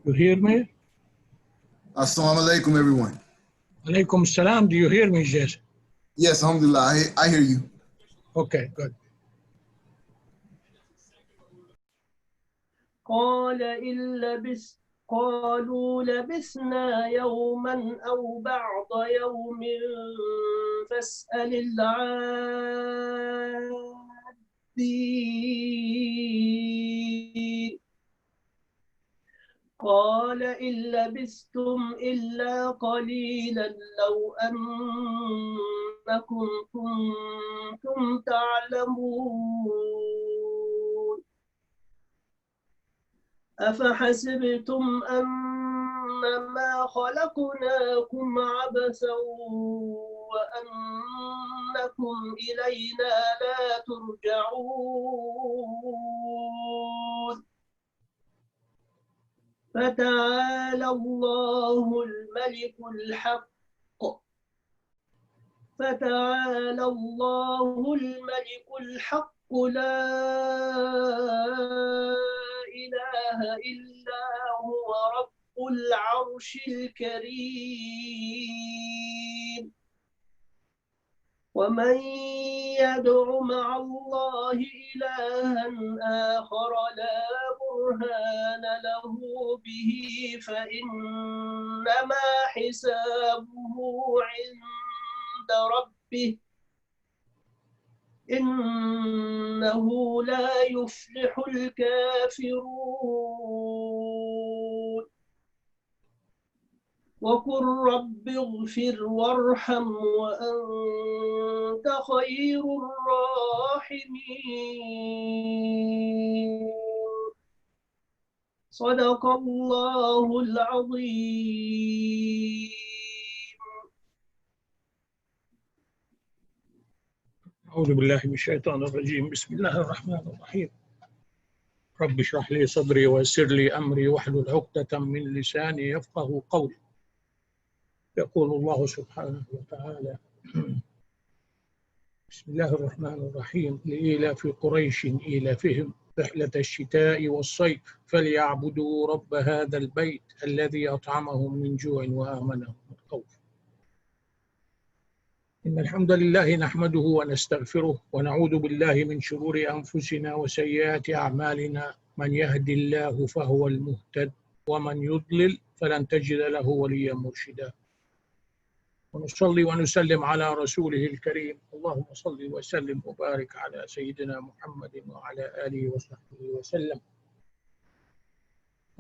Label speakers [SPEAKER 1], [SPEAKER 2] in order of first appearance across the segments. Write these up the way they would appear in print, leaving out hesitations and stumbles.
[SPEAKER 1] You hear me?
[SPEAKER 2] Assalamu alaikum, everyone.
[SPEAKER 1] Alaikum salam. Do you hear me, Jess?
[SPEAKER 2] Yes, alhamdulillah, I hear you.
[SPEAKER 1] Okay, good.
[SPEAKER 3] قالوا لبثنا يوما أو بعض يوم فاسأل العادين قال إن لبثتم إلا قليلا لو أنكم كنتم تعلمون أفحسبتم أنما خلقناكم عبثا وأنكم إلينا لا ترجعون فتعالى الله الملك الحق لا إله إلا هو رب العرش الكريم ومن يدع مع الله إلها آخر لا برهان له به فإنما حسابه عند ربه إنه لا يفلح الكافرون وقل رب اغفر وارحم وأنت خير الراحمين صدق الله العظيم.
[SPEAKER 1] أعوذ بالله من الشيطان الرجيم. بسم الله الرحمن الرحيم. رب اشرح لي صدري ويسر لي أمري واحلل عقدة من لساني يفقه قولي. يقول الله سبحانه وتعالى: بسم الله الرحمن الرحيم. لإيلاف قريش إيلافهم رحلة الشتاء والصيف فليعبدوا رب هذا البيت الذي أطعمهم من جوع وآمنهم من خوف. إن الحمد لله نحمده ونستغفره ونعوذ بالله من شرور أنفسنا وسيئات أعمالنا. من يهد الله فهو المهتد ومن يضلل فلن تجد له وليا مرشدا. ونصلي ونسلم على رسوله الكريم. اللهم صل وسلم وبارك على سيدنا محمد وعلى آله وصحبه وسلم.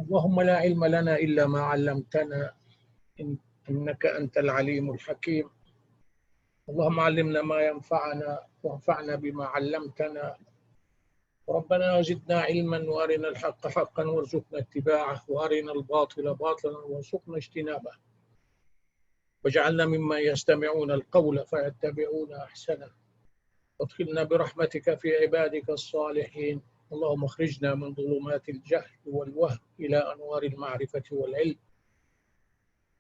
[SPEAKER 1] اللهم لا علم لنا إلا ما علمتنا إنك أنت العليم الحكيم. اللهم علمنا ما ينفعنا وانفعنا بما علمتنا. ربنا زدنا علما وأرنا الحق حقا وارزقنا اتباعه وأرنا الباطل باطلا وارزقنا اجتنابه واجعلنا ممن يستمعون القول فيتبعون أحسنه وادخلنا برحمتك في عبادك الصالحين. اللهم اخرجنا من ظلمات الجهل والوهم إلى أنوار المعرفة والعلم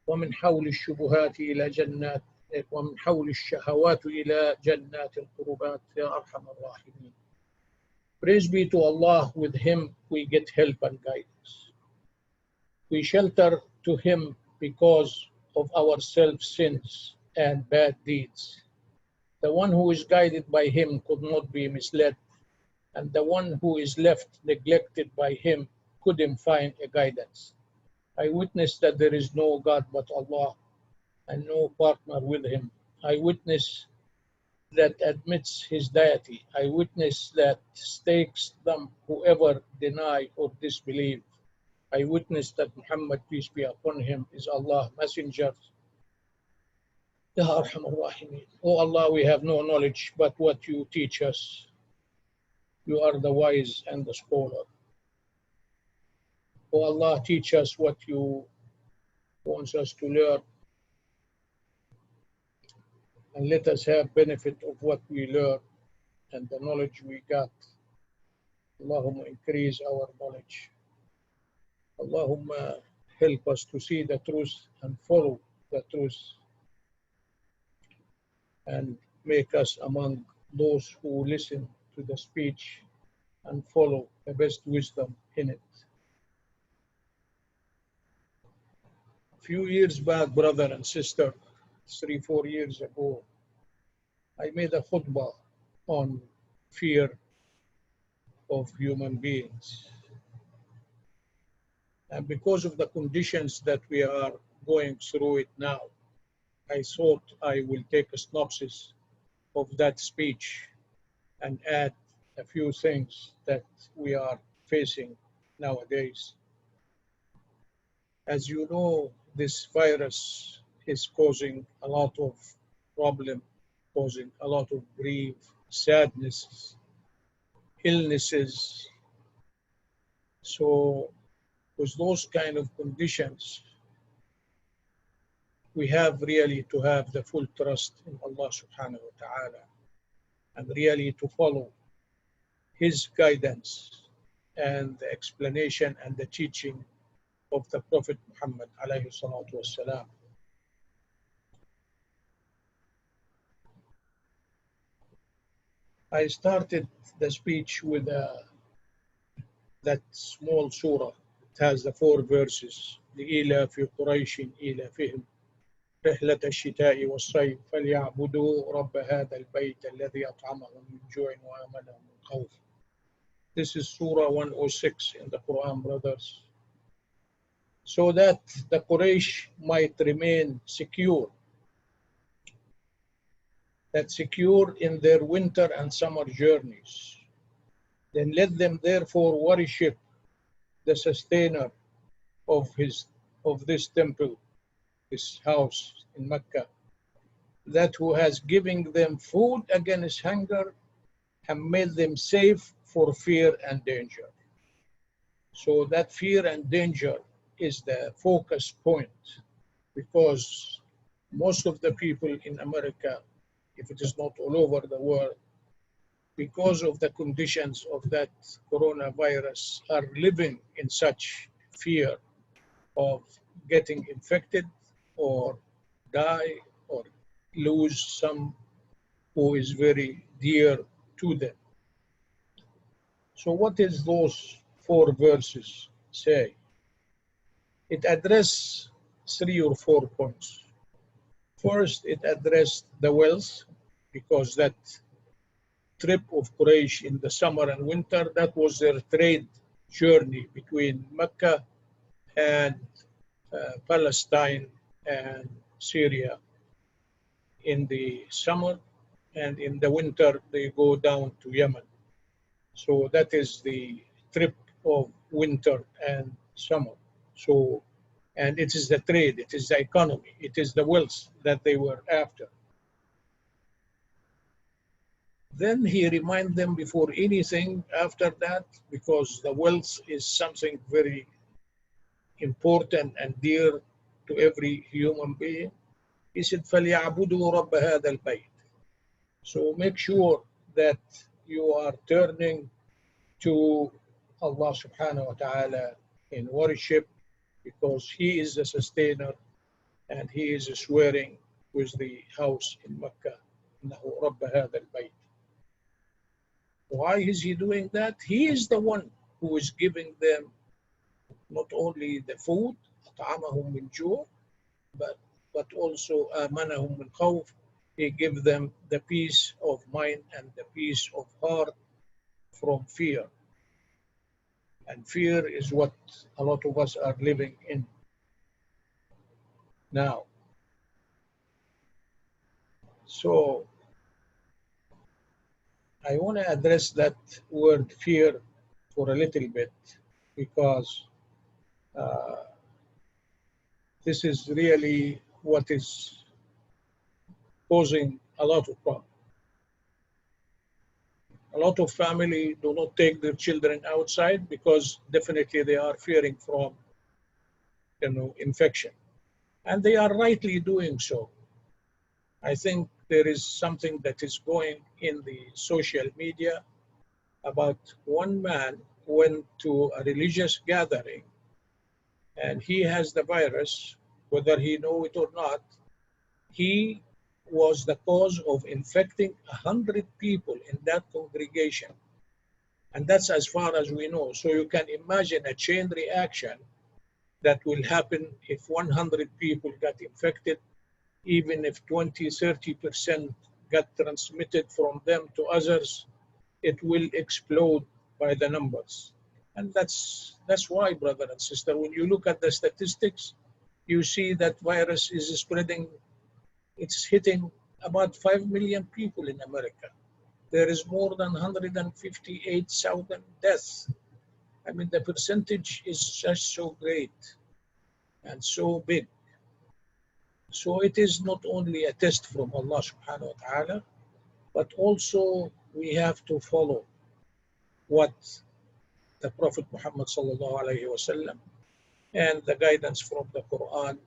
[SPEAKER 1] ومن حول الشبهات إلى جنات ومن حول الشهوات إلى جنات القربات يا أرحم الراحمين. Praise be to Allah. With Him we get help and guidance. We shelter to Him because of our self-sins and bad deeds. The one who is guided by Him could not be misled, and the one who is left neglected by Him couldn't find a guidance. I witness that there is no God but Allah and no partner with Him. I witness that admits His deity. I witness that stakes them whoever deny or disbelieve. I witness that Muhammad, peace be upon him, is Allah's messenger. Ya Arhamar Rahimin. Oh Allah, we have no knowledge but what you teach us. You are the wise and the scholar. Oh Allah, teach us what you want us to learn, and let us have benefit of what we learn and the knowledge we got. Allahumma increase our knowledge. Allahumma help us to see the truth and follow the truth, and make us among those who listen to the speech and follow the best wisdom in it. few years back, brother and sister, 3-4 years ago, I made a khutbah on fear of human beings. And because of the conditions that we are going through it now, I thought I will take a synopsis of that speech and add a few things that we are facing nowadays. As you know, this virus is causing a lot of problem, causing a lot of grief, sadness, illnesses. So with those kind of conditions, we have really to have the full trust in Allah subhanahu wa ta'ala and really to follow His guidance and the explanation and the teaching of the Prophet Muhammad alayhi salatu wassalam. I started the speech with that small surah. It has the 4 verses. لإيلاف قريش إيلافهم رحلة الشتاء والصيف فليعبدوا رب هذا البيت الذي أطعمهم من جوع وآمنهم من خوف. This is Surah 106 in the Quran, brothers. So that the Quraysh might remain secure. That secure in their winter and summer journeys. Then let them therefore worship the sustainer of this temple, this house in Mecca, that who has given them food against hunger and made them safe for fear and danger. So that fear and danger is the focus point, because most of the people in America, if it is not all over the world, because of the conditions of that coronavirus, are living in such fear of getting infected or die or lose some who is very dear to them. So what is those 4 verses say? It addresses 3 or 4 points. First, it addressed the wealth, because that trip of Quraysh in the summer and winter, that was their trade journey between Mecca and Palestine and Syria in the summer, and in the winter they go down to Yemen. So that is the trip of winter and summer. So, and it is the trade, it is the economy, it is the wealth that they were after. Then he reminded them before anything after that, because the wealth is something very important and dear to every human being. He said, فَلْيَعْبُدُوا رَبَّ هَذَا الْبَيْتِ. So make sure that you are turning to Allah subhanahu wa ta'ala in worship, because He is the sustainer and He is swearing with the house in Mecca, إِنَّهُ رَبَّ هَذَا الْبَيْتِ. Why is He doing that? He is the one who is giving them not only the food, أطعمهم من جوع, but also آمنهم من خوف. He gives them the peace of mind and the peace of heart from fear. And fear is what a lot of us are living in now. So I want to address that word fear for a little bit, because this is really what is causing a lot of problems. A lot of families do not take their children outside because definitely they are fearing from, infection. And they are rightly doing so. I think there is something that is going in the social media about one man who went to a religious gathering and he has the virus, whether he know it or not. He was the cause of infecting 100 people in that congregation. And that's as far as we know. So you can imagine a chain reaction that will happen if 100 people got infected, even if 20–30% got transmitted from them to others, it will explode by the numbers. And that's why, brother and sister, when you look at the statistics, you see that virus is spreading. It's hitting about 5 million people in America. There is more than 158,000 deaths. I mean, the percentage is just so great and so big. So it is not only a test from Allah subhanahu wa ta'ala, but also we have to follow what the Prophet Muhammad sallallahu alayhi wa sallam and the guidance from the Quran,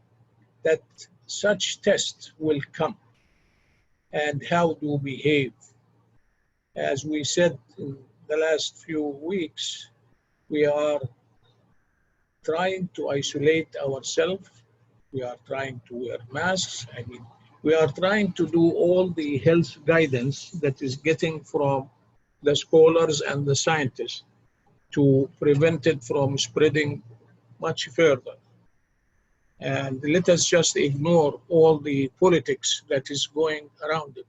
[SPEAKER 1] that such tests will come and how to behave. As we said in the last few weeks, we are trying to isolate ourselves. We are trying to wear masks. I mean, we are trying to do all the health guidance that is getting from the scholars and the scientists to prevent it from spreading much further. And let us just ignore all the politics that is going around it.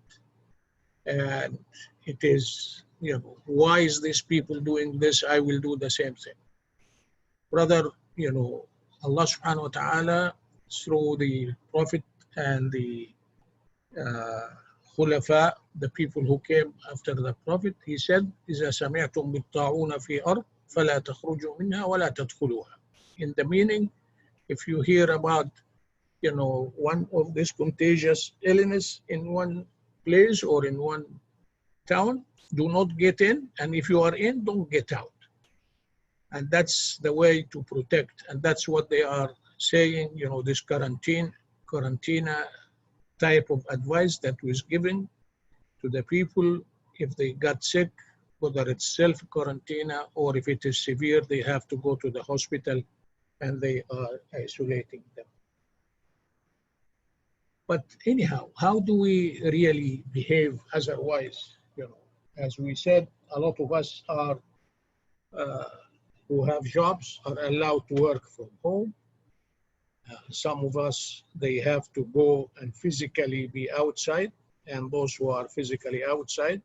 [SPEAKER 1] And it is, why is these people doing this? I will do the same thing. Brother, Allah subhanahu wa ta'ala, through the Prophet and the Khulafa, the people who came after the Prophet, he said, إِذَا سَمِعْتُمْ بِالطَّاعُونَ فِي أَرْضٍ فَلَا تَخْرُجُوا مِنْهَا وَلَا تَدْخُلُوهَا. In the meaning, if you hear about, one of this contagious illness in one place or in one town, do not get in, and if you are in, don't get out. And that's the way to protect, and that's what they are saying, this quarantine type of advice that was given to the people. If they got sick, whether it's self-quarantine or if it is severe, they have to go to the hospital and they are isolating them. But anyhow, how do we really behave otherwise? As we said, a lot of us are who have jobs are allowed to work from home. Some of us, they have to go and physically be outside, and those who are physically outside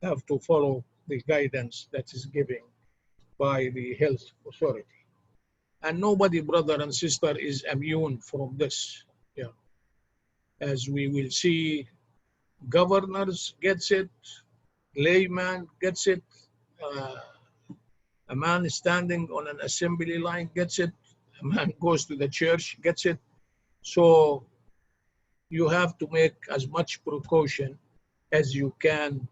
[SPEAKER 1] have to follow the guidance that is given by the health authority. And nobody, brother and sister, is immune from this. As we will see, governors gets it, layman gets it, a man standing on an assembly line gets it, a man goes to the church gets it. So you have to make as much precaution as you can,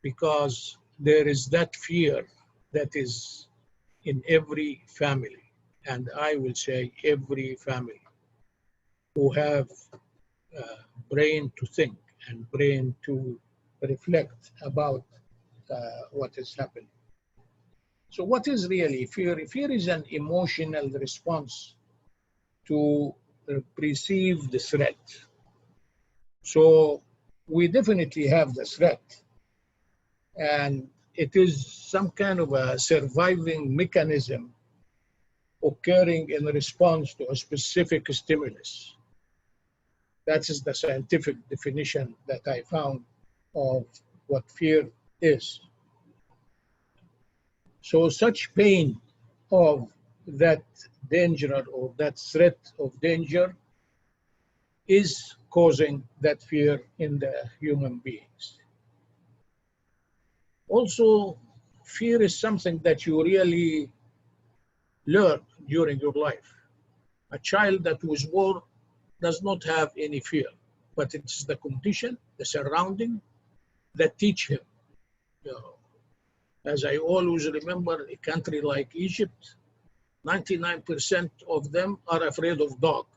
[SPEAKER 1] because there is that fear that is in every family, and I will say every family who have brain to think and brain to reflect about what is happening. So what is really fear? Fear is an emotional response to perceive the threat. So we definitely have the threat, and it is some kind of a surviving mechanism occurring in response to a specific stimulus. That is the scientific definition that I found of what fear is. So such pain of that danger or that threat of danger is causing that fear in the human beings. Also, fear is something that you really learn during your life. A child that was born does not have any fear, but it's the condition, the surrounding that teach him. As I always remember, a country like Egypt, 99% of them are afraid of dogs.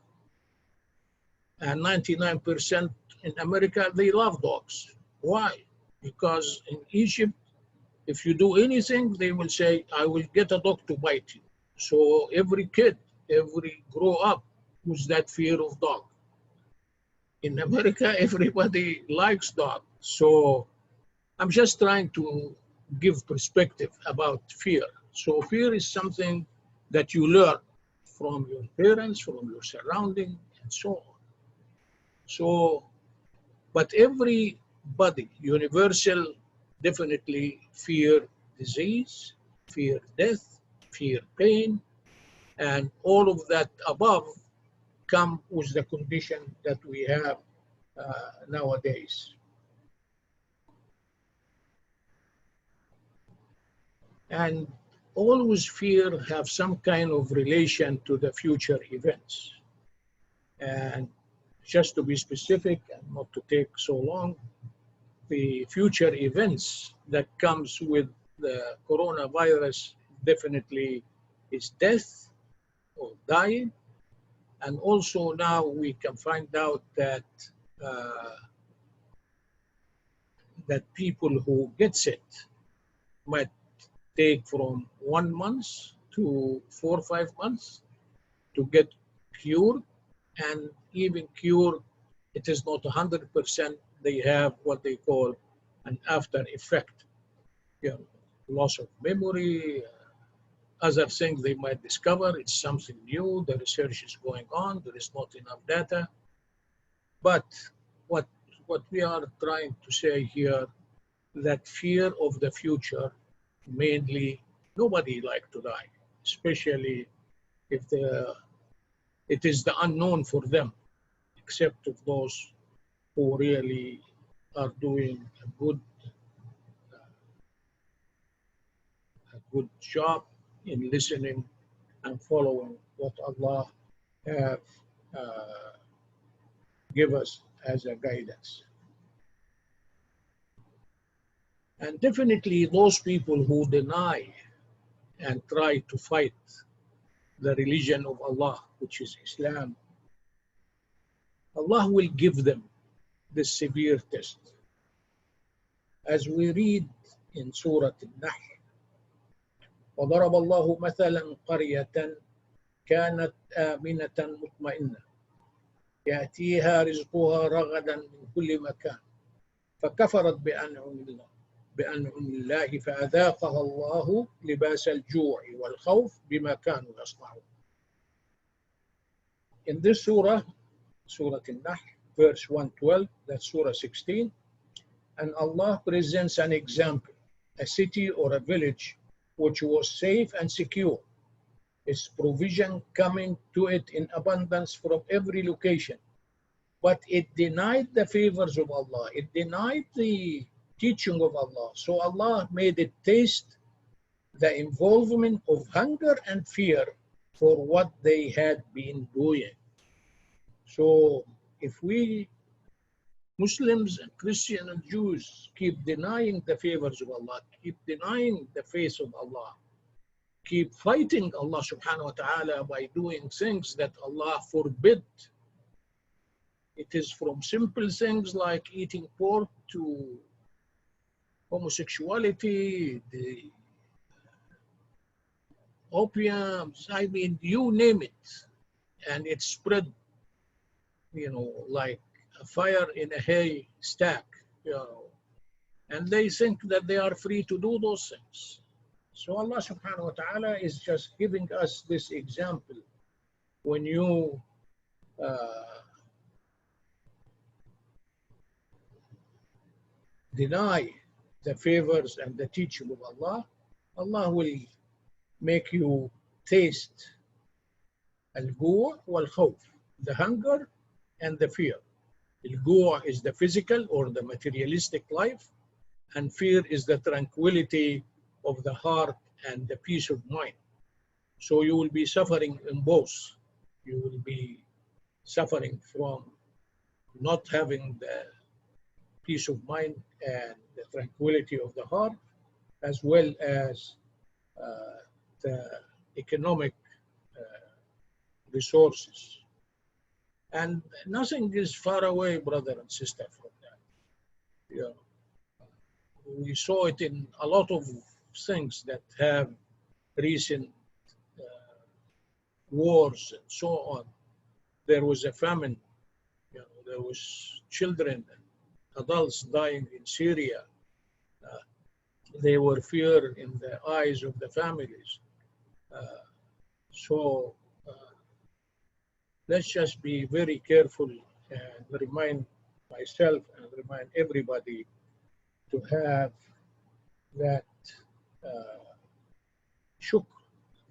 [SPEAKER 1] And 99% in America, they love dogs. Why? Because in Egypt, if you do anything, they will say, I will get a dog to bite you. So every kid, every grow up with that fear of dog. In America, everybody likes dog. So I'm just trying to give perspective about fear. So fear is something that you learn from your parents, from your surrounding, and so on. So, but everybody, universal, definitely fear disease, fear death, fear pain, and all of that above come with the condition that we have nowadays. And always fear have some kind of relation to the future events. And just to be specific and not to take so long, the future events that comes with the coronavirus definitely is death or dying. And also now we can find out that that people who gets it might take from 1 month to 4 or 5 months to get cured, and even cured, it is not 100%. They have what they call an after effect, loss of memory, other things they might discover. It's something new. The research is going on. There is not enough data. But what we are trying to say here, that fear of the future, mainly nobody like to die, especially if it is the unknown for them, except of those who really are doing a good job in listening and following what Allah have give us as a guidance. And definitely those people who deny and try to fight the religion of Allah, which is Islam, Allah will give them this severe test. As we read in Surah Al-Nahl, وضرب الله مثلا قرية كانت آمنة مطمئنة يأتيها رزقها رغدا من كل مكان فكفرت بأنعم الله فأذاقها الله لباس الجوع والخوف بما كانوا يصنعون. In this surah, Surah Al-Nahl, verse 112, that's Surah 16, and Allah presents an example, a city or a village which was safe and secure, its provision coming to it in abundance from every location. But it denied the favors of Allah. It denied the teaching of Allah. So Allah made it taste the involvement of hunger and fear for what they had been doing. So if we Muslims and Christians and Jews keep denying the favors of Allah, keep denying the face of Allah, keep fighting Allah subhanahu wa ta'ala by doing things that Allah forbid. It is from simple things like eating pork to homosexuality, the opiums, I mean, you name it. And it spread, like a fire in a hay stack, and they think that they are free to do those things. So Allah subhanahu wa ta'ala is just giving us this example. When you deny the favors and the teaching of Allah, Allah will make you taste al-gu' wal-khawf, the hunger and the fear. Al-gu' is the physical or the materialistic life, and fear is the tranquility of the heart and the peace of mind. So you will be suffering in both. You will be suffering from not having the peace of mind and the tranquility of the heart, as well as the economic resources. And nothing is far away, brother and sister, from that. We saw it in a lot of things that have recent wars and so on. There was a famine, there was children and adults dying in Syria. They were fear in the eyes of the families. So let's just be very careful and remind myself and remind everybody to have that shukr,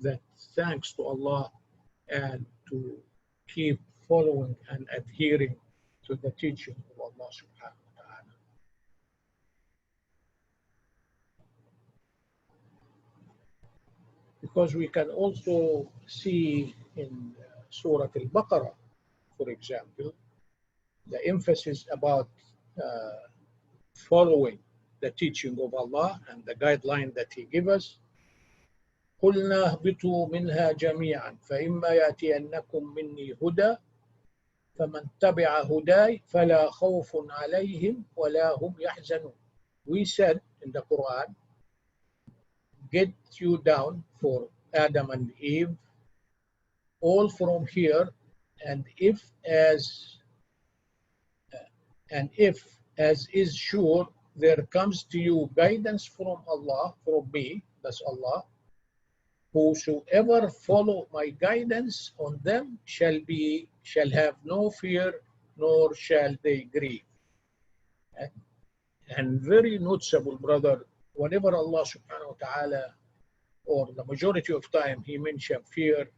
[SPEAKER 1] that thanks to Allah, and to keep following and adhering to the teaching of Allah subhanahu wa ta'ala. Because we can also see in Surah Al-Baqarah, for example, the emphasis about following the teaching of Allah and the guideline that He gives us. قُلْنَا اهْبِطُوا مِنْهَا جَمِيعًا فَإِمَّا يَأْتِيَنَّكُم مِّنِّي هُدًى فَمَنْ تَبِعَ هُدَايَ فَلَا خَوْفٌ عَلَيْهِمْ وَلَا هُمْ يَحْزَنُونَ. We said in the Quran, get you down for Adam and Eve, all from here, and if as is sure, there comes to you guidance from Allah, from me, that's Allah. Whosoever follow my guidance on them shall have no fear, nor shall they grieve. And very noticeable, brother, whenever Allah subhanahu wa ta'ala, or the majority of time, He mentioned fear,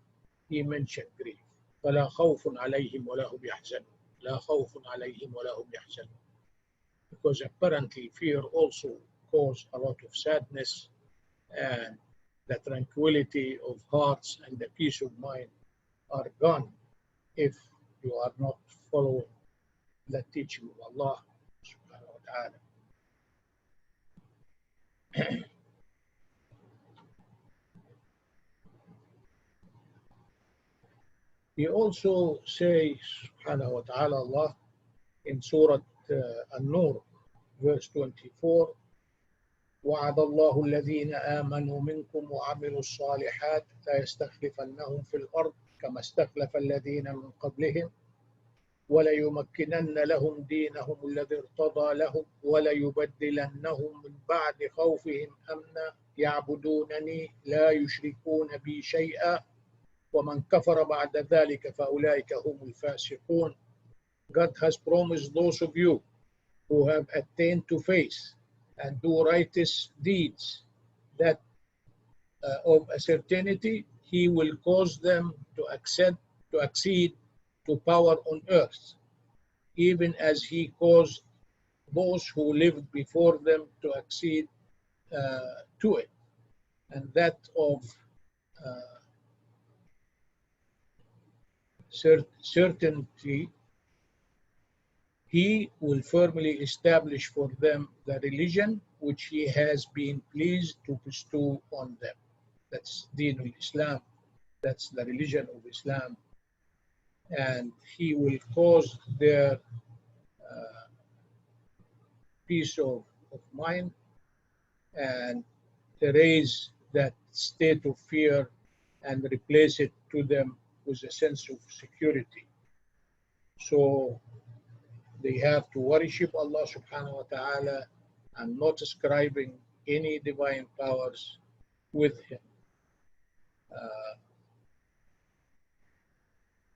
[SPEAKER 1] He mentioned grief. فَلَا خَوْفٌ عَلَيْهِمْ وَلَا هُمْ يَحْزَنُونَ. لَا خَوْفٌ عَلَيْهِمْ وَلَا هُمْ يَحْزَنُونَ. Because apparently fear also causes a lot of sadness, and the tranquility of hearts and the peace of mind are gone if you are not following the teaching of Allah subhanahu wa ta'ala. He also says, subhanahu wa ta'ala, Allah, in Surah An-Nur, verse 24, وعد الله الذين آمنوا منكم وعملوا الصالحات ليستخلفنهم في الأرض كما استخلف الذين من قبلهم وليمكنن لهم دينهم الذي ارتضى لهم وليبدلنهم من بعد خوفهم أمنا يعبدونني لا يشركون بي شيئا ومن كفر بعد ذلك فأولئك هم الفاسقون. God has promised those of you who have attained to faith and do righteous deeds that of a certainty He will cause them to accede to power on earth, even as He caused those who lived before them to accede to it, and that of certainty He will firmly establish for them the religion which He has been pleased to bestow on them. That's Deen al-Islam. That's the religion of Islam. And He will cause their peace of mind and erase that state of fear and replace it to them with a sense of security. So they have to worship Allah subhanahu wa ta'ala and not ascribing any divine powers with Him.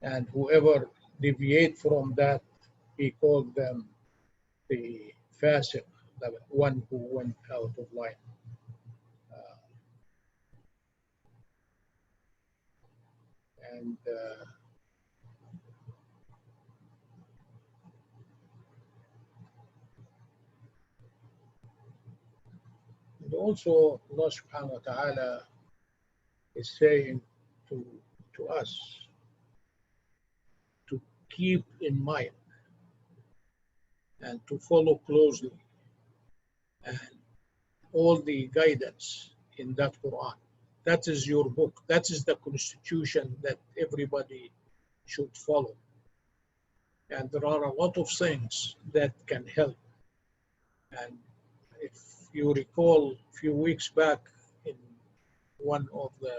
[SPEAKER 1] And whoever deviate from that, He called them the fasiq, the one who went out of line. And also Allah subhanahu wa ta'ala is saying to us to keep in mind and to follow closely and all the guidance in that Quran. That is your book. That is the constitution that everybody should follow. And there are a lot of things that can help. And if you recall a few weeks back in one of the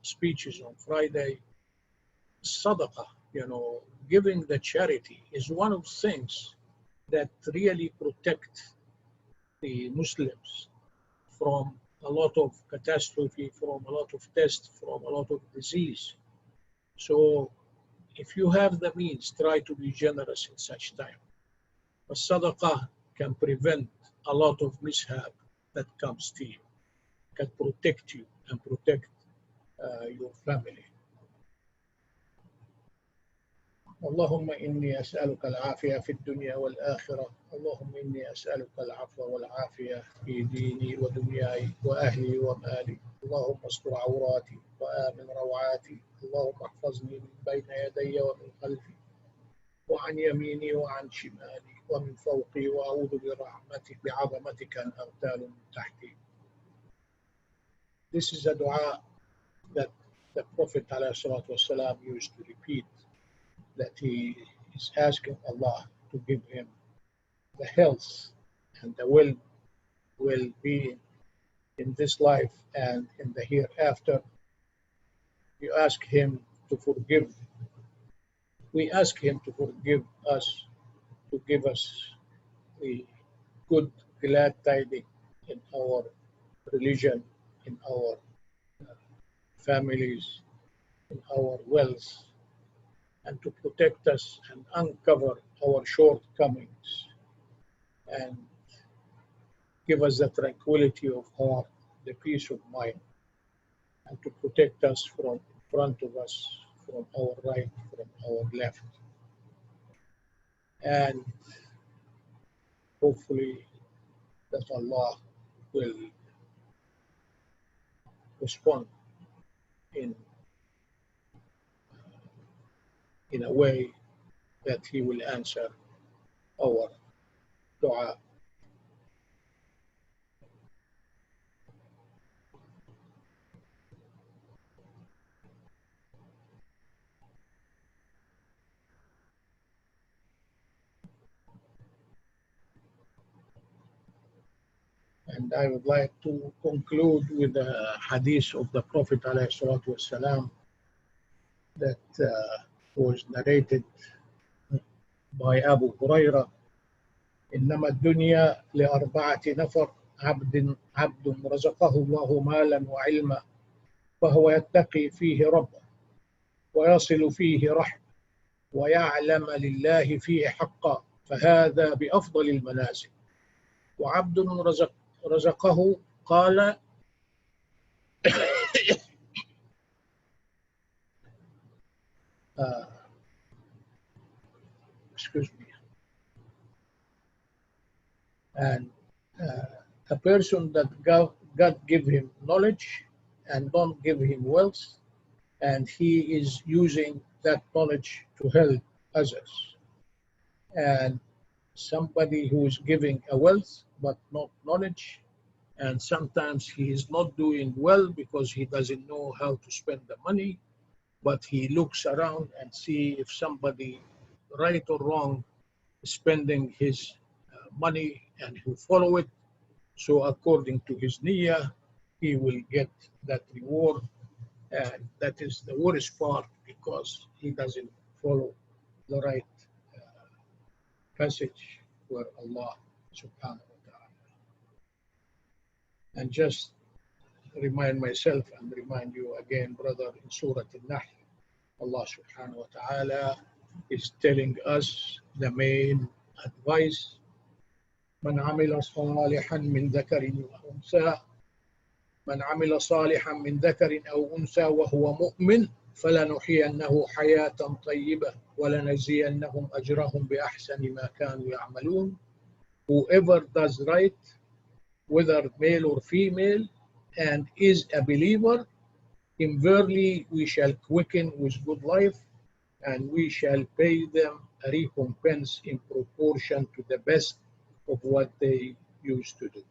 [SPEAKER 1] speeches on Friday, sadaqah, giving the charity is one of the things that really protect the Muslims from a lot of catastrophe, from a lot of tests, from a lot of disease. So if you have the means, try to be generous in such time. But sadaqah can prevent a lot of mishap that comes to you, can protect you and protect your family. اللهم إني أسألك العافية في الدنيا والآخرة. اللهم إني أسألك العفو والعافية في ديني ودنياي وأهلي ومالي. اللهم استر عوراتي وآمن روعاتي. اللهم احفظني من بين يدي ومن خلفي وعن يميني وعن شمالي ومن فوقي، وأعوذ بعظمتك أن أغتال من تحتي. This is a dua that the Prophet ﷺ used to repeat, that he is asking Allah to give him the health and the well-being in this life and in the hereafter. You ask him to forgive. We ask him to forgive us, to give us the good, glad tidings in our religion, in our families, in our wealth, and to protect us and uncover our shortcomings and give us the tranquility of heart, the peace of mind, and to protect us from in front of us, from our right, from our left. And hopefully that Allah will respond in a way that He will answer our dua. And I would like to conclude with a hadith of the Prophet ﷺ that was narrated by Abu Huraira. إنما الدنيا لأربعة نفر عبد رزقه الله مالا وعلما فهو يتقي فيه ربه ويصل فيه رحمه ويعلم لله فيه حقا فهذا بأفضل المنازل. وعبد رزقه قال excuse me. And a person that God give him knowledge and don't give him wealth, and he is using that knowledge to help others. And somebody who is giving a wealth but not knowledge, and sometimes he is not doing well because he doesn't know how to spend the money, but he looks around and see if somebody, right or wrong, is spending his money and he'll follow it. So according to his niyyah, he will get that reward. And that is the worst part because he doesn't follow the right passage where Allah subhanahu wa ta'ala. And just remind myself and remind you again, brother, in Surah Al-Nahl, Allah subhanahu wa ta'ala is telling us the main advice. من عمل صالحا من ذكر وأنثى من عمل صالحا من ذكر أو أنثى وهو مؤمن فلنحيينه حياة طيبة ولنجزينهم أجرهم بأحسن ما كانوا يعملون. Whoever does right, whether male or female, and is a believer, in verily we shall quicken with good life, and we shall pay them a recompense in proportion to the best of what they used to do.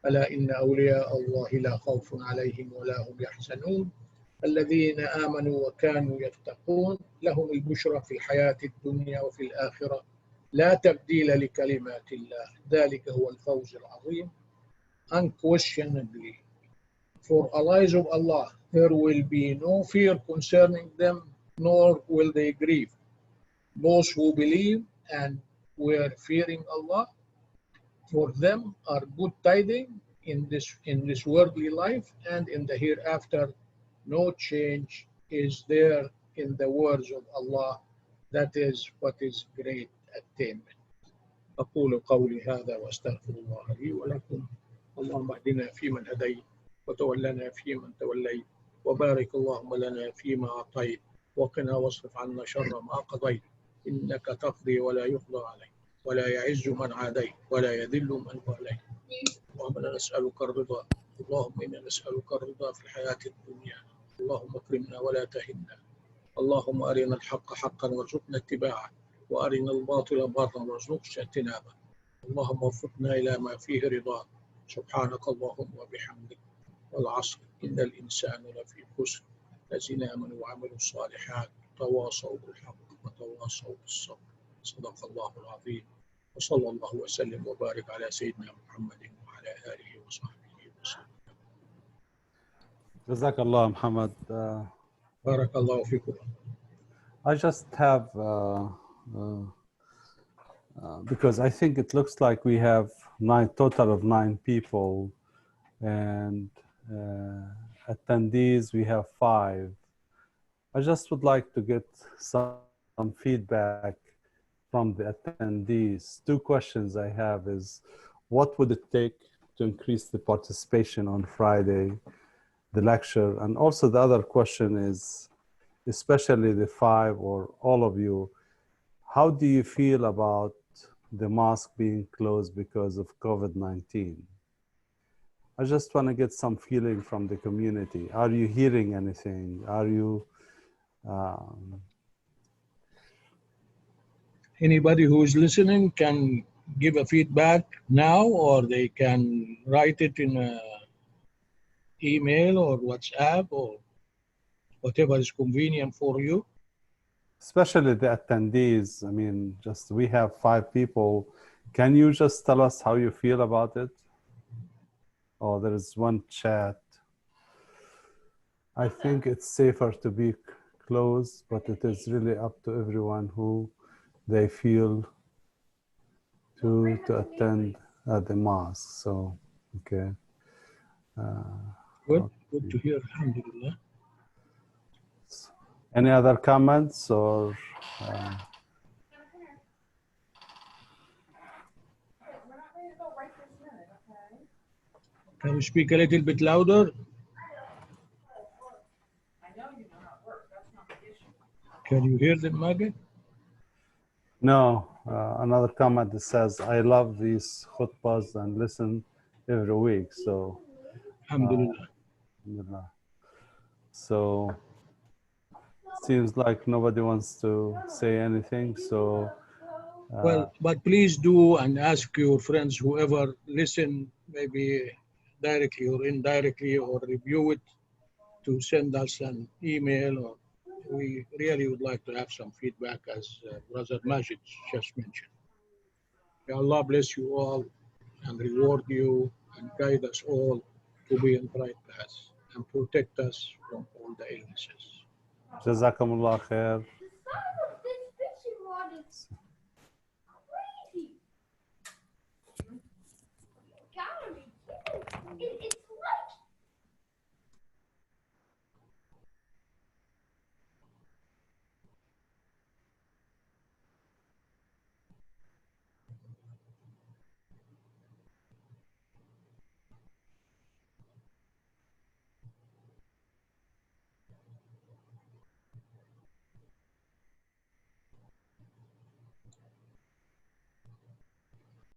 [SPEAKER 1] ألا إن أولياء الله لا خوف عليهم ولا هم يحزنون الذين آمنوا وكانوا يتقون لهم البشرى في الحياة الدنيا وفي الآخرة لا تبديل لكلمات الله ذلك هو الفوز العظيم. Unquestionably, for allies of Allah, there will be no fear concerning them, nor will they grieve. Those who believe and were fearing Allah, for them are good tidings in this worldly life, and in the hereafter no change is there in the words of Allah, that is what is great attainment. أقول قولي هذا وأستغفر الله لي ولكم. اللهم اهدنا فيمن هديت وتولنا فيمن توليت وبارك اللهم لنا فيما أعطيت وقنا واصرف عنا شر ما قضيت إنك تقضي ولا يقضى عليك ولا يعز من عاديت ولا يذل من واليت. اللهم إنا نسألك الرضا. اللهم إنا نسألك الرضا في الحياة الدنيا. اللهم اكرمنا ولا تهنا. اللهم أرنا الحق حقا وارزقنا اتباعه وأرنا الباطل باطلا وارزقنا اجتنابه. اللهم وفقنا إلى ما فيه رضاك. سبحانك اللهم وبحمدك. والعصر إن الإنسان لفي خسر الذين آمنوا وعملوا الصالحات تواصوا بالحق وتواصوا بالصبر. صدق الله العظيم وصلى الله وسلم وبارك على سيدنا محمد وعلى آله وصحبه وسلم.
[SPEAKER 4] جزاك الله محمد.
[SPEAKER 1] بارك الله فيكم.
[SPEAKER 4] I just have because I think it looks like we have total of 9 people, and attendees we have 5. I just would like to get some feedback from the attendees. 2 questions I have is, what would it take to increase the participation on Friday, the lecture? And also the other question is, especially the 5 or all of you, how do you feel about the mosque being closed because of COVID-19? I just want to get some feeling from the community. Are you hearing anything? Are you...
[SPEAKER 1] Anybody who is listening can give a feedback now, or they can write it in an email or WhatsApp or whatever is convenient for you.
[SPEAKER 4] Especially the attendees. I mean, just we have 5 people. Can you just tell us how you feel about it? Oh, there is one chat. I think it's safer to be closed, but it is really up to everyone who they feel to attend the mosque. So, okay.
[SPEAKER 1] Good to hear. Alhamdulillah.
[SPEAKER 4] Any other comments or?
[SPEAKER 1] Can you speak a little bit louder? Can you hear them, Maggie?
[SPEAKER 4] No. Another comment that says, I love these khutbahs and listen every week. So,
[SPEAKER 1] Alhamdulillah.
[SPEAKER 4] So, seems like nobody wants to say anything. So,
[SPEAKER 1] Well, but please do and ask your friends, whoever listen, maybe directly or indirectly, or review it, to send us an email. Or we really would like to have some feedback, as Brother Majid just mentioned. May Allah bless you all and reward you and guide us all to be in the right path and protect us from all the illnesses.
[SPEAKER 4] Jazakumullah khair.